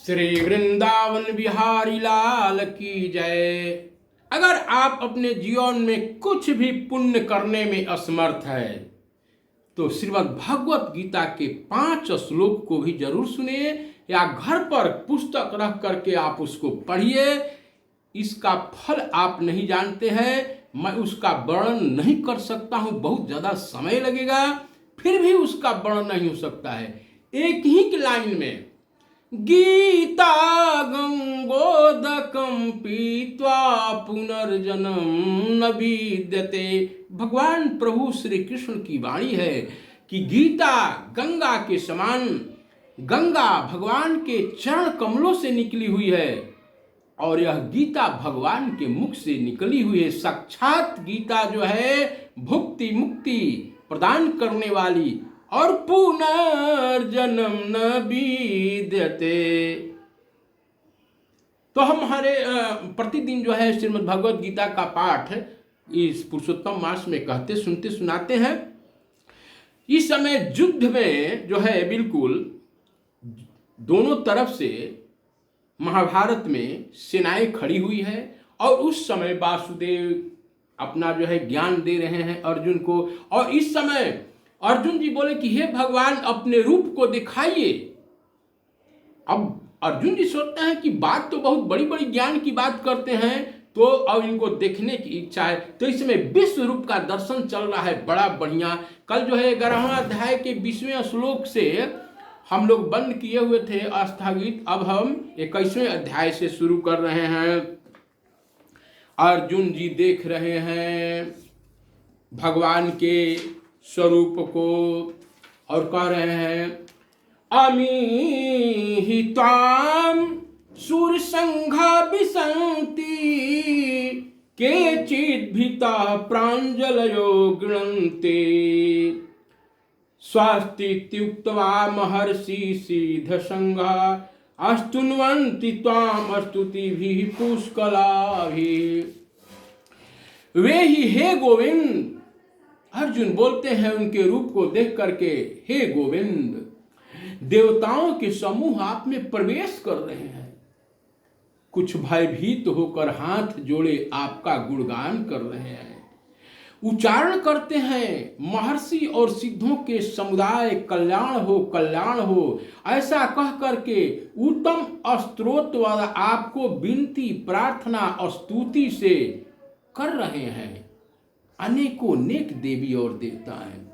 श्री वृंदावन बिहारी लाल की जय। अगर आप अपने जीवन में कुछ भी पुण्य करने में असमर्थ है तो श्रीमद् भगवत गीता के 5 श्लोक को भी जरूर सुनिए या घर पर पुस्तक रख करके आप उसको पढ़िए। इसका फल आप नहीं जानते हैं, मैं उसका वर्णन नहीं कर सकता हूँ, बहुत ज़्यादा समय लगेगा, फिर भी उसका वर्णन नहीं हो सकता है। एक ही की लाइन में गीता गंगोदकं पीत्वा पुनर्जन्म न विद्यते। भगवान प्रभु श्री कृष्ण की वाणी है कि गीता गंगा के समान, गंगा भगवान के चरण कमलों से निकली हुई है और यह गीता भगवान के मुख से निकली हुई है। साक्षात गीता जो है भुक्ति मुक्ति प्रदान करने वाली और पुनर्जन्म न विद्यते। तो हम हमारे प्रतिदिन जो है श्रीमद् भगवत गीता का पाठ इस पुरुषोत्तम मास में कहते सुनते सुनाते हैं। इस समय युद्ध में जो है बिल्कुल दोनों तरफ से महाभारत में सेनाएं खड़ी हुई है और उस समय वासुदेव अपना जो है ज्ञान दे रहे हैं अर्जुन को। और इस समय अर्जुन जी बोले कि हे भगवान अपने रूप को दिखाइए। अब अर्जुन जी सोचते हैं कि बात तो बहुत बड़ी बड़ी ज्ञान की बात करते हैं, तो अब इनको देखने की इच्छा है। तो इसमें विश्व रूप का दर्शन चल रहा है, बड़ा बढ़िया। कल जो है 11वां अध्याय के 20वें श्लोक से हम लोग बंद किए हुए थे स्थगित, अब हम 21वें अध्याय से शुरू कर रहे हैं। अर्जुन जी देख रहे हैं भगवान के स्वरूप को और कह रहे हैं अमी त्वाम सूरसंघा विसंति केचित् भीता प्राञ्जलयो गृह्णन्ते स्वस्तीत्युक्त्वा महर्षि सिद्धसंघा अस्तुन्वन्ति त्वाम स्तुतिभिः पुष्कलाभिः। वे ही हे गोविंद, अर्जुन बोलते हैं उनके रूप को देख करके, हे गोविंद देवताओं के समूह आप में प्रवेश कर रहे हैं। कुछ भयभीत होकर हाथ जोड़े आपका गुणगान कर रहे हैं, उच्चारण करते हैं महर्षि और सिद्धों के समुदाय कल्याण हो कल्याण हो, ऐसा कह करके उत्तम स्तोत्र वाला आपको विनती प्रार्थना और स्तुति से कर रहे हैं अनेकों नेक देवी और देवता हैं।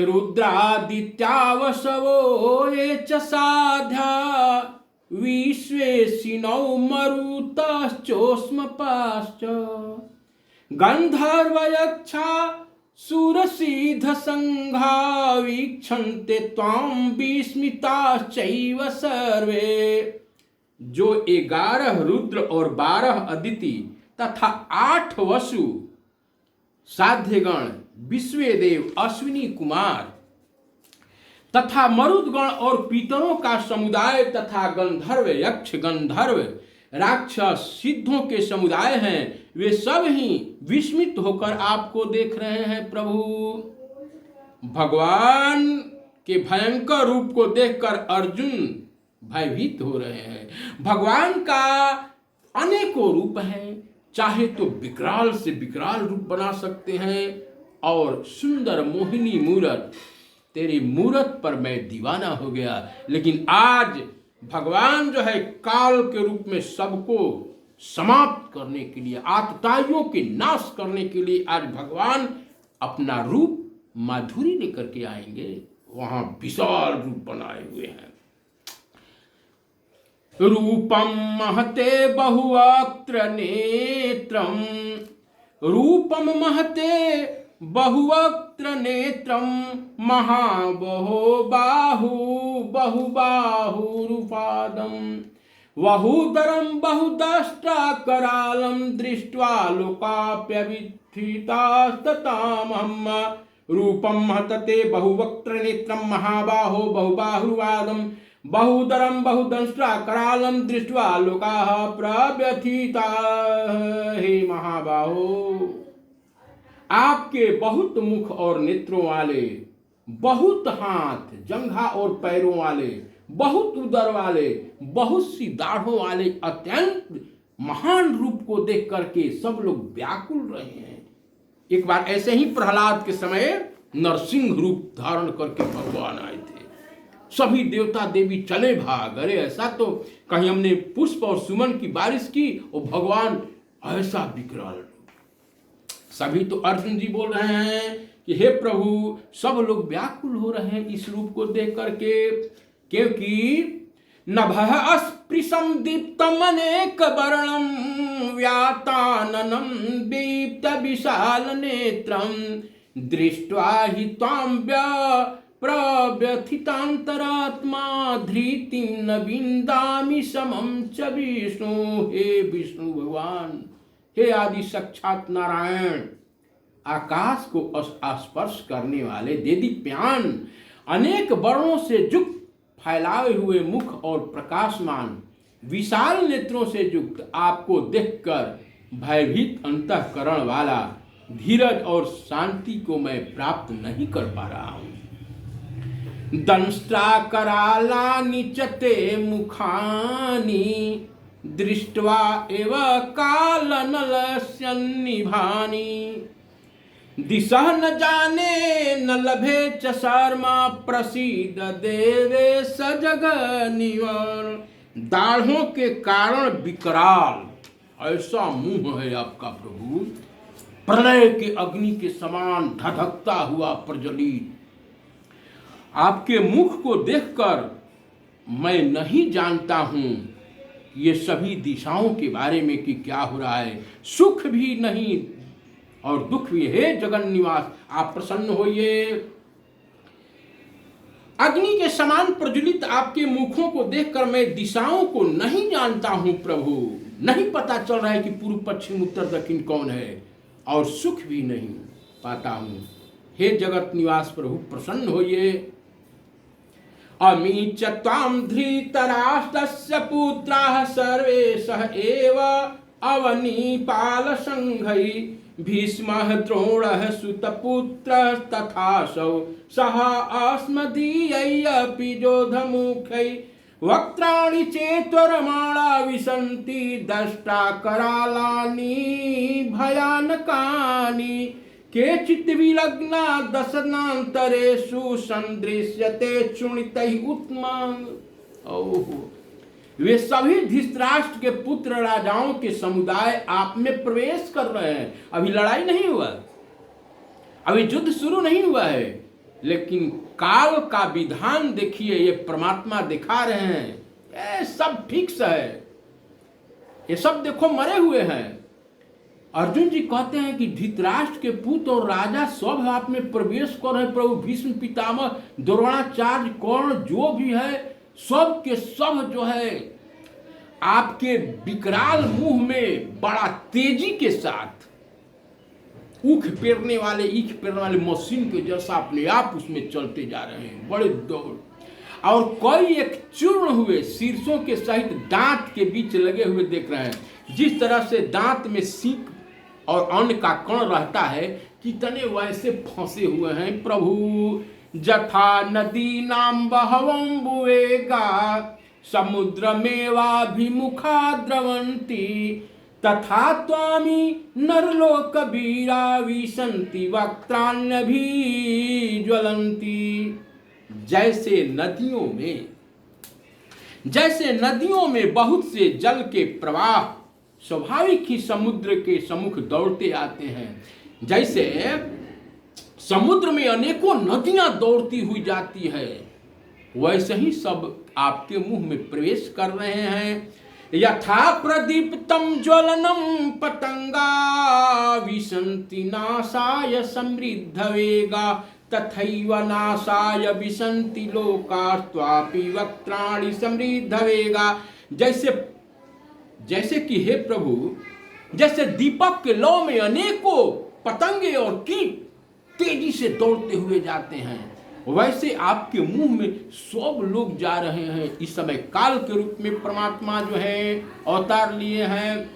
रुद्रादित्यावसवो ये च साध्या विश्वेशिनौ मरुतश्चोष्मपाश्च गंधर्वयक्षा सुरसिद्धसंघा वीक्षन्ते त्वां विस्मिताश्चैव सर्वे। जो 11 रुद्र और 12 अदिति तथा 8 वसु साध्यगण विश्वेदेव अश्विनी कुमार तथा मरुदगण और पीतरों का समुदाय तथा गंधर्व यक्ष गंधर्व राक्षस सिद्धों के समुदाय हैं, वे सब ही विस्मित होकर आपको देख रहे हैं। प्रभु भगवान के भयंकर रूप को देखकर अर्जुन भयभीत हो रहे हैं। भगवान का अनेकों रूप हैं, चाहे तो विकराल से विकराल रूप बना सकते हैं और सुंदर मोहिनी मूरत, तेरी मूरत पर मैं दीवाना हो गया। लेकिन आज भगवान जो है काल के रूप में सबको समाप्त करने के लिए, आतताइयों के नाश करने के लिए आज भगवान अपना रूप माधुरी लेकर के आएंगे। वहां विशाल रूप बनाए हुए हैं। रूपम महते बहुवक्त्र नेत्रम, रूपम महते बहुवक्त्र नेत्रम महाबहो बाहु बहुबाहुरुपादम बहुदरम बहुदष्टा करालम दृष्ट्वा लोकाप्यविथितास्ततामहम्। रूपम महते बहुवक्त्र नेत्रम महाबाहो बहुबाहुरुपादम बहुदरम बहुदंष्ट्रा करालम दृष्ट्वा लोकाः प्रव्यथिता। हे महाबाहो, आपके बहुत मुख और नेत्रों वाले बहुत हाथ, जंघा और पैरों वाले, बहुत उदर वाले, बहुत सी दाढ़ों वाले अत्यंत महान रूप को देख करके सब लोग व्याकुल रहे हैं। एक बार ऐसे ही प्रहलाद के समय नरसिंह रूप धारण करके भगवान आए थे। सभी देवता देवी चले भाग, अरे ऐसा तो कहीं हमने पुष्प और सुमन की बारिश की और भगवान ऐसा विकराल। सभी तो अर्जुन जी बोल रहे हैं कि हे प्रभु, सब लोग व्याकुल हो रहे हैं इस रूप को देख करके, क्योंकि नभः अस्पृशं दीप्तम् अनेक वर्णं व्याताननं दीप्त विशाल नेत्रं दृष्ट्वा हि त्वां प्रव्यथितान्तरात्मा धृतिं न विन्दामि समं च विष्णु। हे विष्णु भगवान, हे आदि साक्षात नारायण, आकाश को स्पर्श करने वाले देदीप्यान, अनेक वर्णों से युक्त फैलाए हुए मुख और प्रकाशमान विशाल नेत्रों से युक्त आपको देखकर भयभीत अंतःकरण वाला धीरज और शांति को मैं प्राप्त नहीं कर पा रहा हूं। दंष्ट्रा करालानि च ते मुखानि दृष्ट्वा एव कालनलस्यन्निभानि दिशः न जाने न लभे च शर्मा प्रसीद देवेश जगन्निवार। दाढ़ों के कारण विकराल ऐसा मुंह है आपका प्रभु, प्रलय के अग्नि के समान धधकता हुआ प्रज्वलित। आपके मुख को देखकर मैं नहीं जानता हूं ये सभी दिशाओं के बारे में कि क्या हो रहा है, सुख भी नहीं और दुख भी। हे जगन निवास, आप प्रसन्न होइए। अग्नि के समान प्रज्वलित आपके मुखों को देखकर मैं दिशाओं को नहीं जानता हूं प्रभु, नहीं पता चल रहा है कि पूर्व पश्चिम उत्तर दक्षिण कौन है, और सुख भी नहीं पाता हूं। हे जगत निवास प्रभु, प्रसन्न होइए। अमी च त्वां धृतराष्ट्रस्य पुत्राः सर्वे सह एव अवनीपाल संघै भीष्मः द्रोणः सुतपुत्रः तथासौ सह अस्मदीयैरपि योधमुखै वक्त्राणि चेत्वरमाणा विशन्ति दष्टा करालानि भयानकानि केचित् विलग्ना दशनान्तरेषु सन्दृश्यते चूणितैः उत्तमम्। ओहो, वे सभी धृतराष्ट्र के पुत्र राजाओं के समुदाय आप में प्रवेश कर रहे हैं। अभी लड़ाई नहीं हुआ, अभी युद्ध शुरू नहीं हुआ है, लेकिन काल का विधान देखिए, ये परमात्मा दिखा रहे हैं, ये सब फिक्स है, ये सब देखो मरे हुए हैं। अर्जुन जी कहते हैं कि धृतराष्ट्र के पुत्र और राजा सब आप में प्रवेश कर रहे हैं प्रभु। भीष्म पितामह, द्रोणाचार्य, कर्ण, जो भी है सब के सब जो है आपके विकराल मुंह में बड़ा तेजी के साथ ईख पेरने वाले मशीन के जैसा अपने आप उसमें चलते जा रहे हैं, बड़े दौड़। और कई एक चूर्ण हुए शीर्षों के सहित दांत के बीच लगे हुए देख रहे हैं। जिस तरह से दांत में सींक और अन्न का कण रहता है, कितने वैसे फंसे हुए हैं प्रभु। जथा नदी नाम बहवंबुवेगा समुद्रमेवाभिमुखा द्रवन्ति तथा त्वामि नरलोक वीरा विशन्ति वक्त्राण्यभि ज्वलन्ति। जैसे नदियों में बहुत से जल के प्रवाह स्वाभाविक ही समुद्र के सम्मुख दौड़ते आते हैं, जैसे समुद्र में अनेकों नदियां दौड़ती हुई जाती है, वैसे ही सब आपके मुंह में प्रवेश कर रहे हैं। यथा प्रदीप्तम ज्वलनम पतंगा विशन्ति नाशाय समृद्ध वेगा तथैव नाशाय विशन्ति लोकास्त्वापि वक्त्राणि समृद्ध वेगा। जैसे कि हे प्रभु, जैसे दीपक के लौ में अनेकों पतंगे और कीट तेजी से दौड़ते हुए जाते हैं, वैसे आपके मुंह में सब लोग जा रहे हैं। इस समय काल के रूप में परमात्मा जो है अवतार लिए हैं।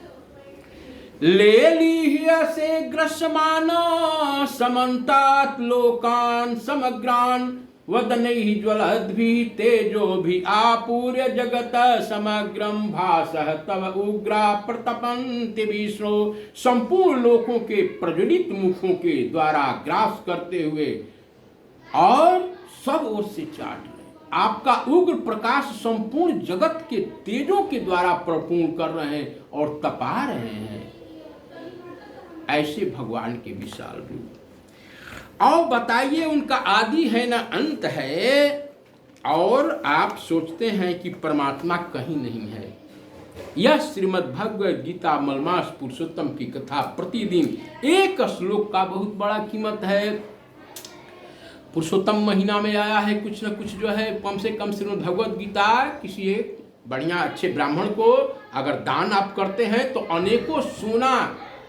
ले लीह्य से ग्रसमाना समन्तात लोकान समग्रान वदनैः ज्वलद्भिः तेजोभिः आपूर्य जगत समग्रम भासः तव उग्रा प्रतपन्ति विष्णु। संपूर्ण लोकों के प्रज्वलित मुखों के द्वारा ग्रास करते हुए और सब ओर से चाट रहे, आपका उग्र प्रकाश संपूर्ण जगत के तेजों के द्वारा परिपूर्ण कर रहे हैं और तपा रहे हैं। ऐसे भगवान के विशाल रूप। और बताइए, उनका आदि है ना अंत है, और आप सोचते हैं कि परमात्मा कहीं नहीं है। यह श्रीमद् भगवद गीता मलमास पुरुषोत्तम की कथा प्रतिदिन एक श्लोक का बहुत बड़ा कीमत है। पुरुषोत्तम महीना में आया है, कुछ न कुछ जो है कम से कम श्रीमद् भगवद गीता किसी एक बढ़िया अच्छे ब्राह्मण को अगर दान आप करते हैं तो अनेकों सोना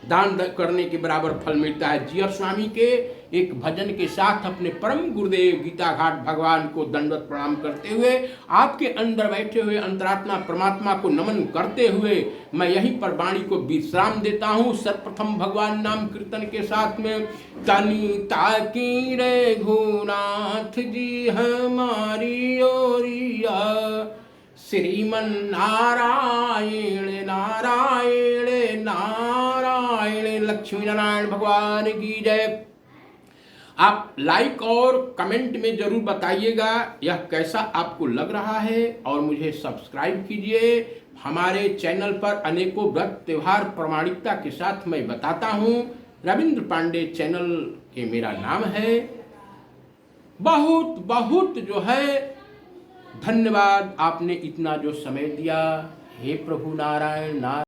दान करने के बराबर फल मिलता है। जीयर स्वामी के एक भजन के साथ अपने परम गुरुदेव गीता घाट भगवान को दंडवत प्रणाम करते हुए, आपके अंदर बैठे हुए अंतरात्मा परमात्मा को नमन करते हुए मैं यहीं पर वाणी को विश्राम देता हूँ। सर्वप्रथम भगवान नाम कीर्तन के साथ में तनी ताकी रे घोनाथ जी हमारी ओरिया, श्रीमन नारायण नारायण नारायण, लक्ष्मी नारायण भगवान की जय। आप लाइक और कमेंट में जरूर बताइएगा यह कैसा आपको लग रहा है, और मुझे सब्सक्राइब कीजिए। हमारे चैनल पर अनेकों व्रत त्योहार प्रामाणिकता के साथ मैं बताता हूँ। रविंद्र पांडे चैनल के मेरा नाम है। बहुत बहुत जो है धन्यवाद, आपने इतना जो समय दिया। हे प्रभु नारायण नारायण।